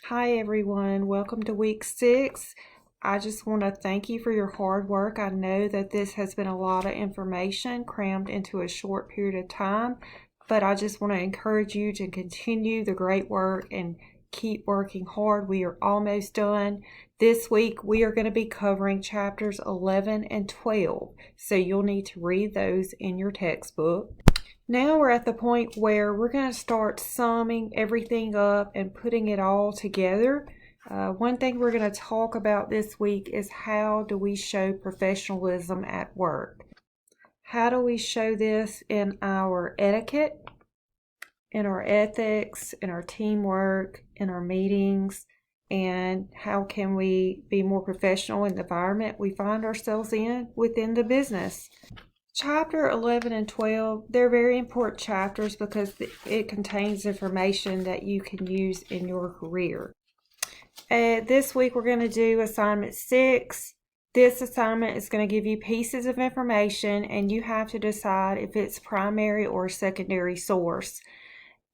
Hi everyone, welcome to week 6. I just want to thank you for your hard work. I know that this has been a lot of information crammed into a short period of time, but I just want to encourage you to continue the great work and keep working hard. We are almost done. This week we are going to be covering chapters 11 and 12, so you'll need to read those in your textbook. Now we're at the point where we're going to start summing everything up and putting it all together. One thing we're going to talk about this week is how do we show professionalism at work? How do we show this in our etiquette, in our ethics, in our teamwork, in our meetings, and how can we be more professional in the environment we find ourselves in within the business? Chapter 11 and 12, they're very important chapters because it contains information that you can use in your career. This week we're going to do assignment 6. This assignment is going to give you pieces of information and you have to decide if it's primary or secondary source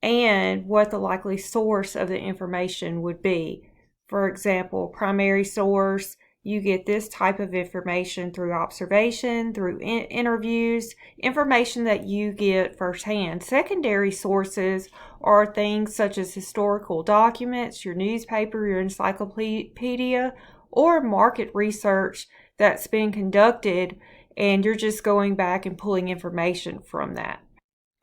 and what the likely source of the information would be. For example, primary source, you get this type of information through observation, through interviews, information that you get firsthand. Secondary sources are things such as historical documents, your newspaper, your encyclopedia, or market research that's been conducted, and you're just going back and pulling information from that.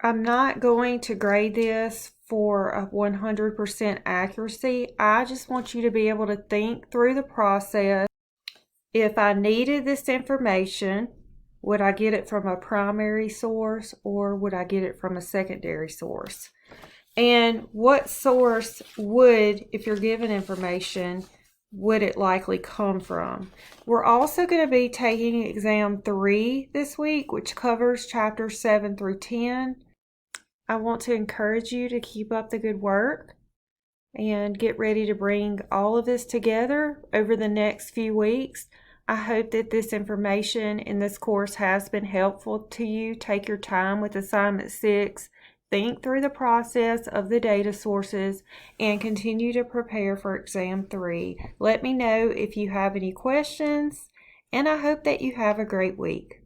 I'm not going to grade this for a 100% accuracy. I just want you to be able to think through the process. If I needed this information, would I get it from a primary source or would I get it from a secondary source? And what source would, if you're given information, would it likely come from? We're also going to be taking exam 3 this week, which covers chapters 7 through 10. I want to encourage you to keep up the good work and get ready to bring all of this together over the next few weeks. I hope that this information in this course has been helpful to you. Take your time with assignment 6. Think through the process of the data sources and continue to prepare for exam 3. Let me know if you have any questions, and I hope that you have a great week.